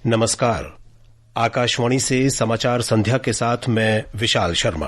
नमस्कार। आकाशवाणी से समाचार संध्या के साथ मैं विशाल शर्मा।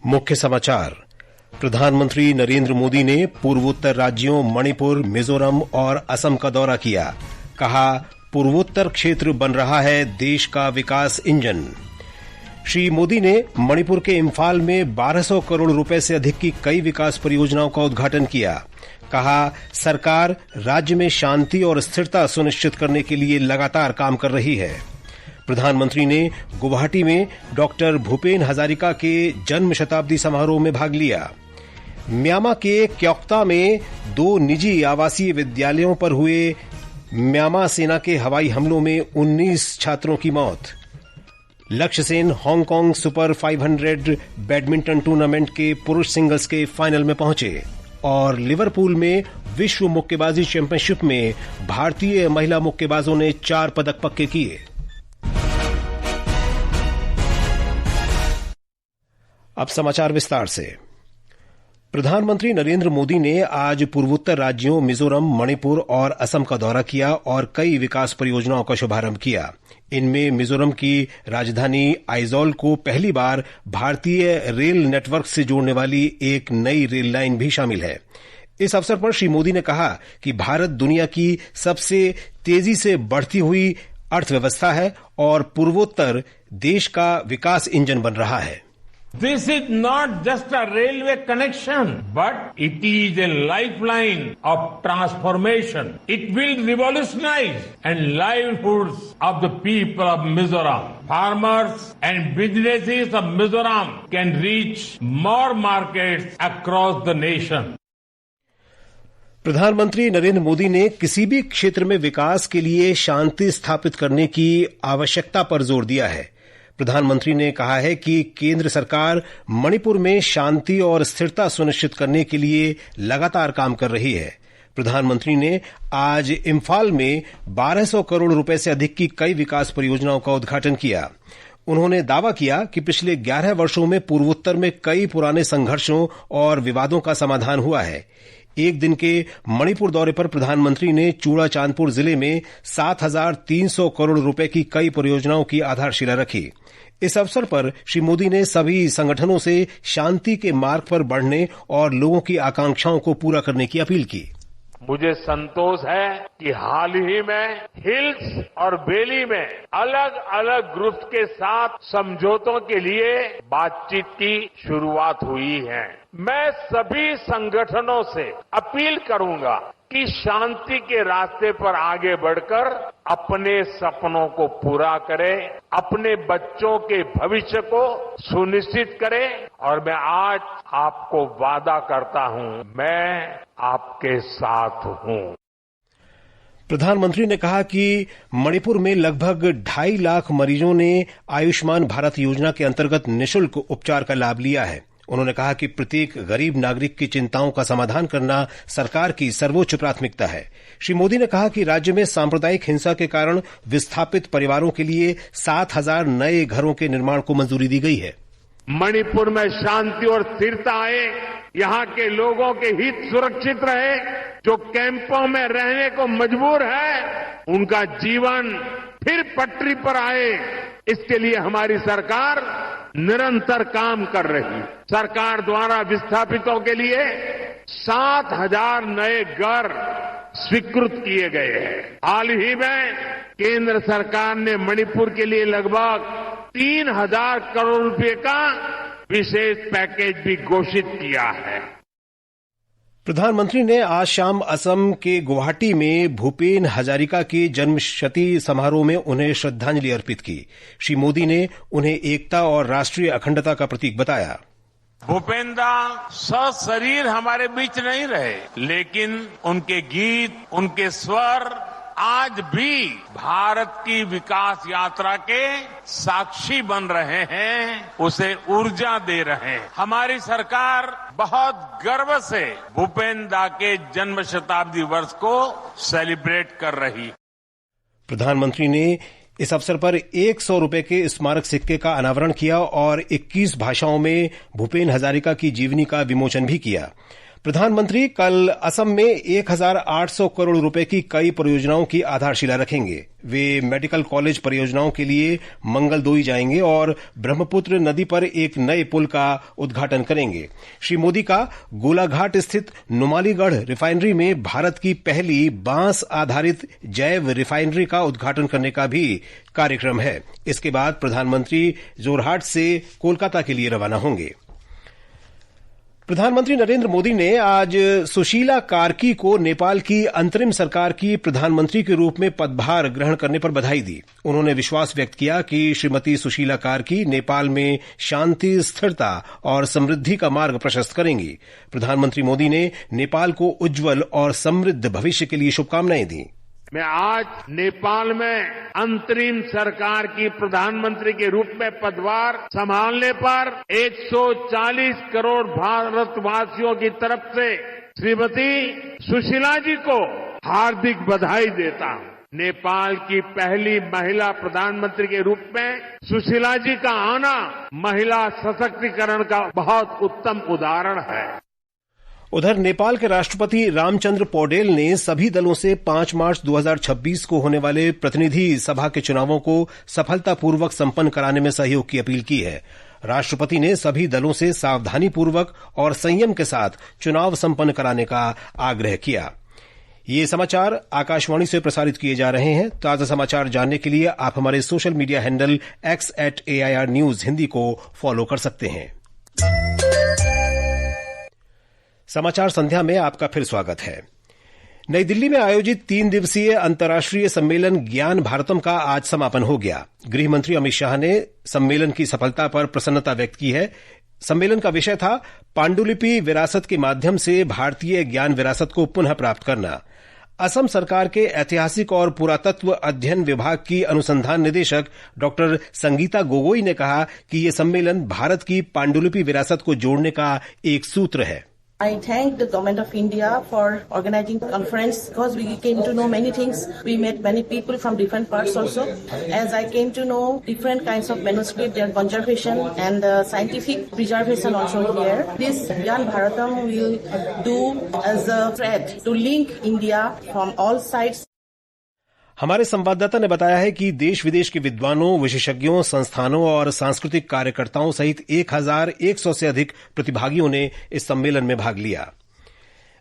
मुख्य समाचार। प्रधानमंत्री नरेंद्र मोदी ने पूर्वोत्तर राज्यों मणिपुर, मिजोरम और असम का दौरा किया। कहा, पूर्वोत्तर क्षेत्र बन रहा है देश का विकास इंजन। श्री मोदी ने मणिपुर के इम्फाल में 1200 करोड़ रुपए से अधिक की कई विकास परियोजनाओं का उद्घाटन किया। कहा, सरकार राज्य में शांति और स्थिरता सुनिश्चित करने के लिए लगातार काम कर रही है। प्रधानमंत्री ने गुवाहाटी में डॉक्टर भूपेन हजारिका के जन्म शताब्दी समारोह में भाग लिया। म्यांमार के क्योक्ता में 2 निजी आवासीय विद्यालयों पर हुए म्यांमार सेना के हवाई हमलों में 19 छात्रों की मौत। लक्ष्य Sen Hong Kong super 500 badminton tournament के पुरुष सिंगल्स के फाइनल में पहुंचे और लिवरपूल में विश्व मुक्केबाजी चैंपियनशिप में भारतीय महिला मुक्केबाजों ने 4 पदक पक्के किए। अब समाचार विस्तार से। प्रधानमंत्री नरेंद्र मोदी ने आज पूर्वोत्तर राज्यों मिजोरम, मणिपुर और असम का दौरा किया और कई विकास परियोजनाओं का शुभारंभ किया। इनमें मिजोरम की राजधानी आइजोल को पहली बार भारतीय रेल नेटवर्क से जोड़ने वाली एक नई रेल लाइन भी शामिल है। इस अवसर पर श्री मोदी ने कहा कि भारत दुनिया की सबसे तेजी से बढ़ती हुई अर्थव्यवस्था है और पूर्वोत्तर देश का विकास इंजन बन रहा है। This is not just a railway connection, but it is a lifeline of transformation. It will revolutionize and livelihoods of the people of Mizoram. Farmers and businesses of Mizoram can reach more markets across the nation. प्रधानमंत्री नरेंद्र मोदी ने किसी भी क्षेत्र में विकास के लिए शांति स्थापित करने की आवश्यकता पर जोर दिया है। प्रधानमंत्री ने कहा है कि केंद्र सरकार मणिपुर में शांति और स्थिरता सुनिश्चित करने के लिए लगातार काम कर रही है। प्रधानमंत्री ने आज इम्फाल में 1200 करोड़ रुपए से अधिक की कई विकास परियोजनाओं का उद्घाटन किया। उन्होंने दावा किया कि पिछले 11 वर्षों में पूर्वोत्तर में कई पुराने संघर्षों और विवादों का समाधान हुआ है। एक दिन के मणिपुर दौरे पर प्रधानमंत्री ने चूड़ाचांदपुर जिले में 7,300 करोड़ रुपए की कई परियोजनाओं की आधारशिला रखी। इस अवसर पर श्री मोदी ने सभी संगठनों से शांति के मार्ग पर बढ़ने और लोगों की आकांक्षाओं को पूरा करने की अपील की। मुझे संतोष है कि हाल ही में हिल्स और वैली में अलग अलग ग्रुप्स के साथ समझौतों के लिए बातचीत की शुरुआत हुई है। मैं सभी संगठनों से अपील करूंगा कि शांति के रास्ते पर आगे बढ़कर अपने सपनों को पूरा करें, अपने बच्चों के भविष्य को सुनिश्चित करें और मैं आज आपको वादा करता हूं, मैं आपके साथ हूं। प्रधानमंत्री ने कहा कि मणिपुर में लगभग 2.5 लाख मरीजों ने आयुष्मान भारत योजना के अंतर्गत निःशुल्क उपचार का लाभ लिया है। उन्होंने कहा कि प्रत्येक गरीब नागरिक की चिंताओं का समाधान करना सरकार की सर्वोच्च प्राथमिकता है। श्री मोदी ने कहा कि राज्य में सांप्रदायिक हिंसा के कारण विस्थापित परिवारों के लिए 7,000 नए घरों के निर्माण को मंजूरी दी गई है। मणिपुर में शांति और स्थिरता आए, यहाँ के लोगों के हित सुरक्षित रहे, जो कैंपों में रहने को मजबूर है उनका जीवन फिर पटरी पर आए, इसके लिए हमारी सरकार निरंतर काम कर रही। सरकार द्वारा विस्थापितों के लिए 7,000 नए घर स्वीकृत किए गए हैं। हाल ही में केंद्र सरकार ने मणिपुर के लिए लगभग 3,000 करोड़ रुपए का विशेष पैकेज भी घोषित किया है। प्रधानमंत्री ने आज शाम असम के गुवाहाटी में भूपेन हजारिका के जन्मशती समारोह में उन्हें श्रद्धांजलि अर्पित की। श्री मोदी ने उन्हें एकता और राष्ट्रीय अखंडता का प्रतीक बताया। भूपेन दा सशरीर हमारे बीच नहीं रहे, लेकिन उनके गीत, उनके स्वर आज भी भारत की विकास यात्रा के साक्षी बन रहे हैं, उसे ऊर्जा दे रहे हैं। हमारी सरकार बहुत गर्व से भूपेन दा के जन्म शताब्दी वर्ष को सेलिब्रेट कर रही है। प्रधानमंत्री ने इस अवसर पर 100 रुपए के स्मारक सिक्के का अनावरण किया और 21 भाषाओं में भूपेन हजारिका की जीवनी का विमोचन भी किया। प्रधानमंत्री कल असम में 1,800 करोड़ रुपए की कई परियोजनाओं की आधारशिला रखेंगे। वे मेडिकल कॉलेज परियोजनाओं के लिए मंगलदोई जाएंगे और ब्रह्मपुत्र नदी पर एक नए पुल का उद्घाटन करेंगे। श्री मोदी का गोलाघाट स्थित नुमालीगढ़ रिफाइनरी में भारत की पहली बांस आधारित जैव रिफाइनरी का उद्घाटन करने का भी कार्यक्रम है। इसके बाद प्रधानमंत्री जोरहाट से कोलकाता के लिए रवाना होंगे। प्रधानमंत्री नरेंद्र मोदी ने आज सुशीला कार्की को नेपाल की अंतरिम सरकार की प्रधानमंत्री के रूप में पदभार ग्रहण करने पर बधाई दी। उन्होंने विश्वास व्यक्त किया कि श्रीमती सुशीला कार्की नेपाल में शांति, स्थिरता और समृद्धि का मार्ग प्रशस्त करेंगी। प्रधानमंत्री मोदी ने नेपाल को उज्जवल और समृद्ध भविष्य के लिए शुभकामनाएं दी। मैं आज नेपाल में अंतरिम सरकार की प्रधानमंत्री के रूप में पदभार संभालने पर 140 करोड़ भारतवासियों की तरफ से श्रीमती सुशीला जी को हार्दिक बधाई देता हूं। नेपाल की पहली महिला प्रधानमंत्री के रूप में सुशीला जी का आना महिला सशक्तिकरण का बहुत उत्तम उदाहरण है। उधर नेपाल के राष्ट्रपति रामचंद्र पौडेल ने सभी दलों से 5 मार्च 2026 को होने वाले प्रतिनिधि सभा के चुनावों को सफलतापूर्वक संपन्न कराने में सहयोग की अपील की है। राष्ट्रपति ने सभी दलों से सावधानीपूर्वक और संयम के साथ चुनाव संपन्न कराने का आग्रह किया। ये समाचार आकाशवाणी से प्रसारित किए जा रहे हैं। ताजा समाचार जानने के लिए आप हमारे social media handle x@AIR News Hindi को फॉलो कर सकते हैं। समाचार संध्या में आपका फिर स्वागत है। नई दिल्ली में आयोजित 3 दिवसीय अंतर्राष्ट्रीय सम्मेलन ज्ञान भारतम का आज समापन हो गया। गृह मंत्री अमित शाह ने सम्मेलन की सफलता पर प्रसन्नता व्यक्त की है। सम्मेलन का विषय था पांडुलिपि विरासत के माध्यम से भारतीय ज्ञान विरासत को पुनः प्राप्त करना। असम सरकार के ऐतिहासिक और पुरातत्व अध्ययन विभाग की अनुसंधान निदेशक डॉक्टर संगीता गोगोई ने कहा कि ये सम्मेलन भारत की पांडुलिपि विरासत को जोड़ने का एक सूत्र है। I thank the government of India for organizing the conference because we came to know many things. We met many people from different parts also. As I came to know different kinds of manuscript, their conservation and scientific preservation also here. This Gyan Bharatam will do as a thread to link India from all sides. हमारे संवाददाता ने बताया है कि देश विदेश के विद्वानों, विशेषज्ञों, संस्थानों और सांस्कृतिक कार्यकर्ताओं सहित 1,100 से अधिक प्रतिभागियों ने इस सम्मेलन में भाग लिया।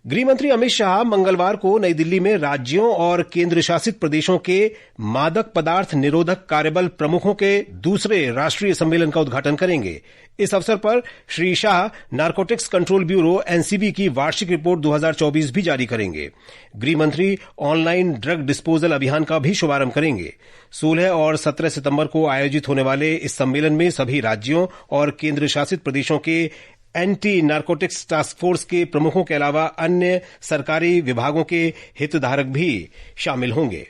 गृहमंत्री अमित शाह मंगलवार को नई दिल्ली में राज्यों और केंद्र शासित प्रदेशों के मादक पदार्थ निरोधक कार्यबल प्रमुखों के दूसरे राष्ट्रीय सम्मेलन का उद्घाटन करेंगे। इस अवसर पर Shri Shah narcotics control bureau NCB की वार्षिक रिपोर्ट 2024 भी जारी करेंगे। गृहमंत्री ऑनलाइन ड्रग डिस्पोजल अभियान का भी शुभारंभ करेंगे। 16 और 17 सितंबर को आयोजित होने वाले इस सम्मेलन में सभी राज्यों और केंद्र शासित प्रदेशों के एंटी नारकोटिक्स टास्क फोर्स के प्रमुखों के अलावा अन्य सरकारी विभागों के हितधारक भी शामिल होंगे।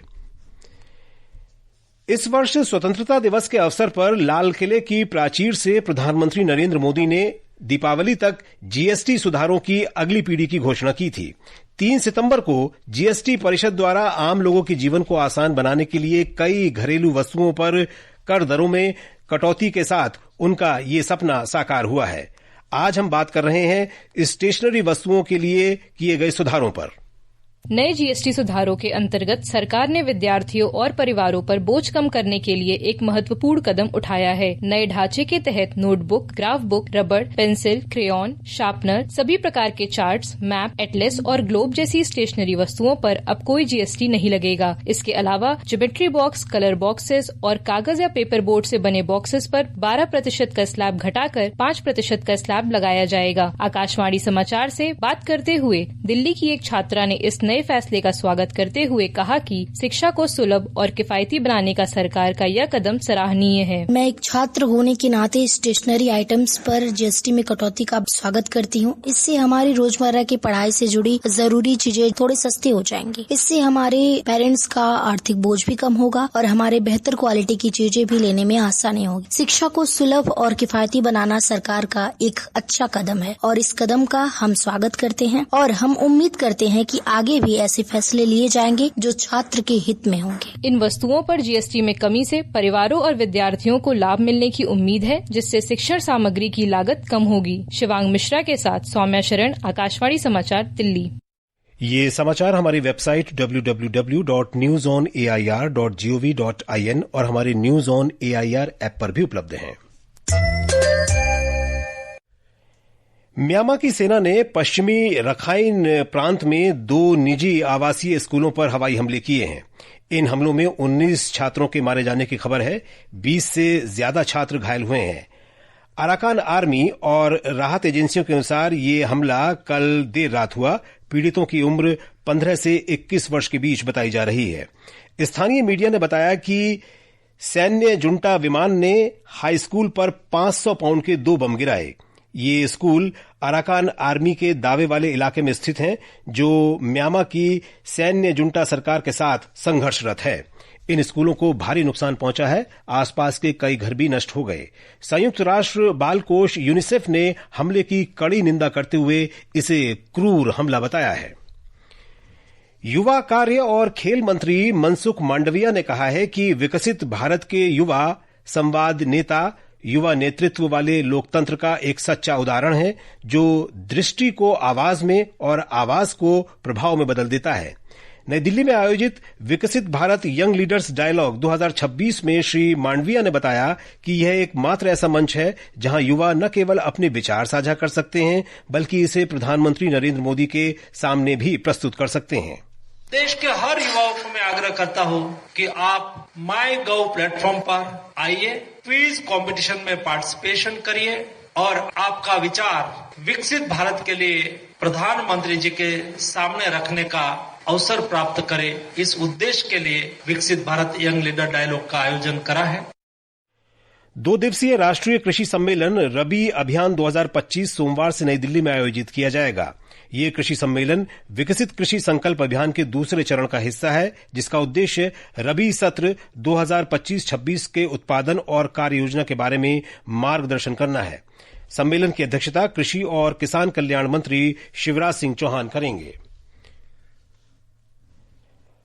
इस वर्ष स्वतंत्रता दिवस के अवसर पर लाल किले की प्राचीर से प्रधानमंत्री नरेंद्र मोदी ने दीपावली तक जीएसटी सुधारों की अगली पीढ़ी की घोषणा की थी। 3 सितंबर को जीएसटी परिषद द्वारा आम लोगों के जीवन को आसान बनाने के लिए कई घरेलू वस्तुओं पर कर दरों में कटौती के साथ उनका ये सपना साकार हुआ है। आज हम बात कर रहे हैं स्टेशनरी वस्तुओं के लिए किए गए सुधारों पर। नए जीएसटी सुधारों के अंतर्गत सरकार ने विद्यार्थियों और परिवारों पर बोझ कम करने के लिए एक महत्वपूर्ण कदम उठाया है। नए ढांचे के तहत नोटबुक, ग्राफ बुक, रबड़, पेंसिल, क्रेयॉन, शार्पनर, सभी प्रकार के चार्ट्स, मैप, एटलस और ग्लोब जैसी स्टेशनरी वस्तुओं पर अब कोई जीएसटी नहीं लगेगा। इसके अलावा ज्योमेट्री बॉक्स, कलर बॉक्सेस और कागज या पेपर बोर्ड से बने बॉक्सेस पर 12% का स्लैब घटाकर 5% का स्लैब लगाया जाएगा। आकाशवाणी समाचार से बात करते हुए दिल्ली की एक छात्रा ने इस नए फैसले का स्वागत करते हुए कहा कि शिक्षा को सुलभ और किफायती बनाने का सरकार का यह कदम सराहनीय है। मैं एक छात्र होने के नाते स्टेशनरी आइटम्स पर जीएसटी में कटौती का स्वागत करती हूँ। इससे हमारी रोजमर्रा की पढ़ाई से जुड़ी जरूरी चीजें थोड़ी सस्ती हो जाएंगी। इससे हमारे पेरेंट्स का आर्थिक बोझ भी कम होगा और हमारे बेहतर क्वालिटी की चीजें भी लेने में आसानी होगी। शिक्षा को सुलभ और किफायती बनाना सरकार का एक अच्छा कदम है और इस कदम का हम स्वागत करते हैं और हम उम्मीद करते हैं कि आगे भी ऐसे फैसले लिए जाएंगे जो छात्र के हित में होंगे। इन वस्तुओं पर जीएसटी में कमी से परिवारों और विद्यार्थियों को लाभ मिलने की उम्मीद है, जिससे शिक्षण सामग्री की लागत कम होगी। शिवांग मिश्रा के साथ सौम्या शरण, आकाशवाणी समाचार, दिल्ली। ये समाचार हमारी वेबसाइट www.newsonair.gov.in और हमारे न्यूज ऑन एआईआर ऐप पर भी उपलब्ध हैं। म्यांमार की सेना ने पश्चिमी रखाइन प्रांत में 2 निजी आवासीय स्कूलों पर हवाई हमले किए हैं। इन हमलों में 19 छात्रों के मारे जाने की खबर है। 20 से ज्यादा छात्र घायल हुए हैं। अराकान आर्मी और राहत एजेंसियों के अनुसार ये हमला कल देर रात हुआ। पीड़ितों की उम्र 15 से 21 वर्ष के बीच बताई जा रही है। स्थानीय मीडिया ने बताया कि सैन्य जुंटा विमान ने हाई स्कूल पर 500 पाउंड के 2 बम गिराए। ये स्कूल अराकान आर्मी के दावे वाले इलाके में स्थित हैं, जो म्यांमार की सैन्य जुंटा सरकार के साथ संघर्षरत है। इन स्कूलों को भारी नुकसान पहुंचा है। आसपास के कई घर भी नष्ट हो गए। संयुक्त राष्ट्र बाल कोष यूनिसेफ ने हमले की कड़ी निंदा करते हुए इसे क्रूर हमला बताया है। युवा कार्य और खेल मंत्री मनसुख मांडविया ने कहा है कि विकसित भारत के युवा संवाद नेता युवा नेतृत्व वाले लोकतंत्र का एक सच्चा उदाहरण है, जो दृष्टि को आवाज में और आवाज को प्रभाव में बदल देता है। नई दिल्ली में आयोजित विकसित भारत यंग लीडर्स डायलॉग 2026 में श्री मांडविया ने बताया कि यह एकमात्र ऐसा मंच है जहां युवा न केवल अपने विचार साझा कर सकते हैं, बल्कि इसे प्रधानमंत्री नरेंद्र मोदी के सामने भी प्रस्तुत कर सकते हैं। देश के हर युवाओं को मैं आग्रह करता हूं कि आप माईगव प्लेटफॉर्म पर आइए, क्विज कंपटीशन में पार्टिसिपेशन करिए और आपका विचार विकसित भारत के लिए प्रधानमंत्री जी के सामने रखने का अवसर प्राप्त करें। इस उद्देश्य के लिए विकसित भारत यंग लीडर डायलॉग का आयोजन करा है। 2 दिवसीय राष्ट्रीय कृषि सम्मेलन रबी अभियान 2025 सोमवार से नई दिल्ली में आयोजित किया जाएगा। ये कृषि सम्मेलन विकसित कृषि संकल्प अभियान के दूसरे चरण का हिस्सा है, जिसका उद्देश्य रबी सत्र 2025-26 के उत्पादन और कार्य योजना के बारे में मार्गदर्शन करना है। सम्मेलन की अध्यक्षता कृषि और किसान कल्याण मंत्री शिवराज सिंह चौहान करेंगे।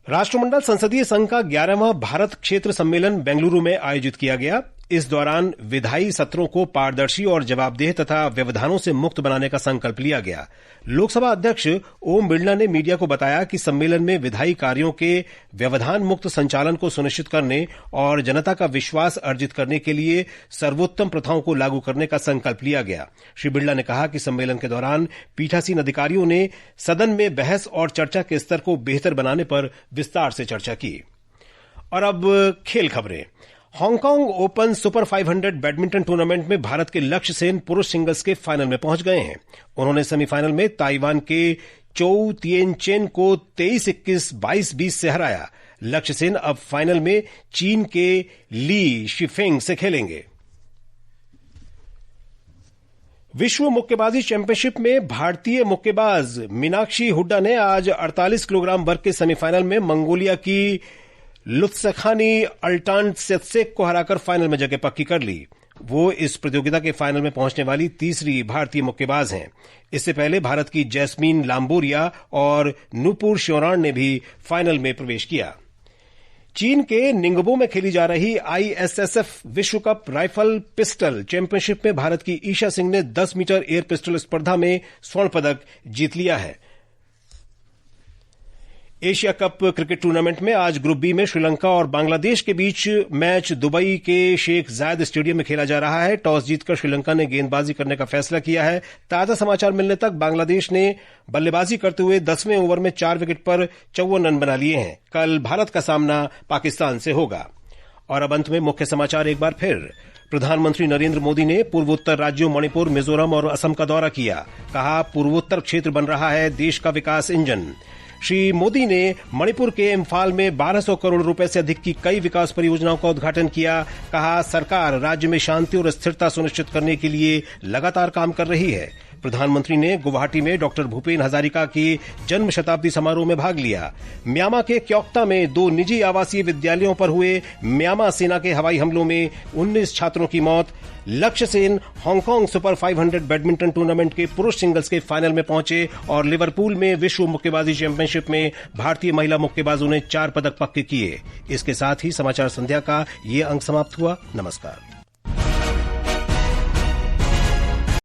राष्ट्रमंडल संसदीय संघ का 11वां भारत क्षेत्र सम्मेलन बेंगलुरु में आयोजित किया गया। इस दौरान विधायी सत्रों को पारदर्शी और जवाबदेह तथा व्यवधानों से मुक्त बनाने का संकल्प लिया गया। लोकसभा अध्यक्ष ओम बिरला ने मीडिया को बताया कि सम्मेलन में विधायी कार्यों के व्यवधान मुक्त संचालन को सुनिश्चित करने और जनता का विश्वास अर्जित करने के लिए सर्वोत्तम प्रथाओं को लागू करने का संकल्प लिया गया। श्री बिरला ने कहा कि सम्मेलन के दौरान पीठासीन अधिकारियों ने सदन में बहस और चर्चा के स्तर को बेहतर बनाने पर विस्तार से चर्चा की। और अब खेल खबरें। Hong Kong open super 500 badminton tournament में भारत के लक्ष्य सेन पुरुष सिंगल्स के फाइनल में पहुंच गए हैं। उन्होंने सेमीफाइनल में ताइवान के चोउ तिएन चेन को 23-21, 22-20 से हराया। लक्ष्य सेन अब फाइनल में चीन के ली शिफेंग से खेलेंगे। विश्व मुक्केबाजी चैंपियनशिप में भारतीय मुक्केबाज मीनाक्षी हुड्डा ने आज 48 किलोग्राम वर्ग के सेमीफाइनल में मंगोलिया की लुत्सखानी अल्टानसेत्सेक को हराकर फाइनल में जगह पक्की कर ली। वो इस प्रतियोगिता के फाइनल में पहुंचने वाली तीसरी भारतीय मुक्केबाज हैं। इससे पहले भारत की जैस्मीन लांबोरिया और नूपुर श्योरान ने भी फाइनल में प्रवेश किया। चीन के निंगबो में खेली जा रही आईएसएसएफ विश्व कप राइफल पिस्टल चैंपियनशिप में भारत की ईशा सिंह ने 10 मीटर एयर पिस्टल स्पर्धा में स्वर्ण पदक जीत लिया है। एशिया कप क्रिकेट टूर्नामेंट में आज ग्रुप बी में श्रीलंका और बांग्लादेश के बीच मैच दुबई के शेख जायद स्टेडियम में खेला जा रहा है। टॉस जीतकर श्रीलंका ने गेंदबाजी करने का फैसला किया है। ताजा समाचार मिलने तक बांग्लादेश ने बल्लेबाजी करते हुए 10वें ओवर में 4 विकेट पर 54 रन बना लिए हैं। कल भारत का सामना पाकिस्तान से होगा। और अब अंत में मुख्य समाचार एक बार फिर। प्रधानमंत्री नरेंद्र मोदी ने पूर्वोत्तर राज्यों मणिपुर, मिजोरम और असम का दौरा किया। कहा, पूर्वोत्तर क्षेत्र बन रहा है देश का विकास इंजन। श्री मोदी ने मणिपुर के इम्फाल में 1200 करोड़ रुपए से अधिक की कई विकास परियोजनाओं का उद्घाटन किया। कहा, सरकार राज्य में शांति और स्थिरता सुनिश्चित करने के लिए लगातार काम कर रही है। प्रधानमंत्री ने गुवाहाटी में डॉक्टर भूपेन हजारिका के जन्म शताब्दी समारोह में भाग लिया। म्यांमार के क्योक्ता में 2 निजी आवासीय विद्यालयों पर हुए म्यांमार सेना के हवाई हमलों में 19 छात्रों की मौत। लक्ष्य Sen Hong Kong super 500 badminton tournament के पुरुष सिंगल्स के फाइनल में पहुंचे और लिवरपूल में विश्व मुक्केबाजी चैंपियनशिप में भारतीय महिला मुक्केबाजों ने 4 पदक पक्के किए। इसके साथ ही समाचार संध्या का ये अंक समाप्त हुआ। नमस्कार।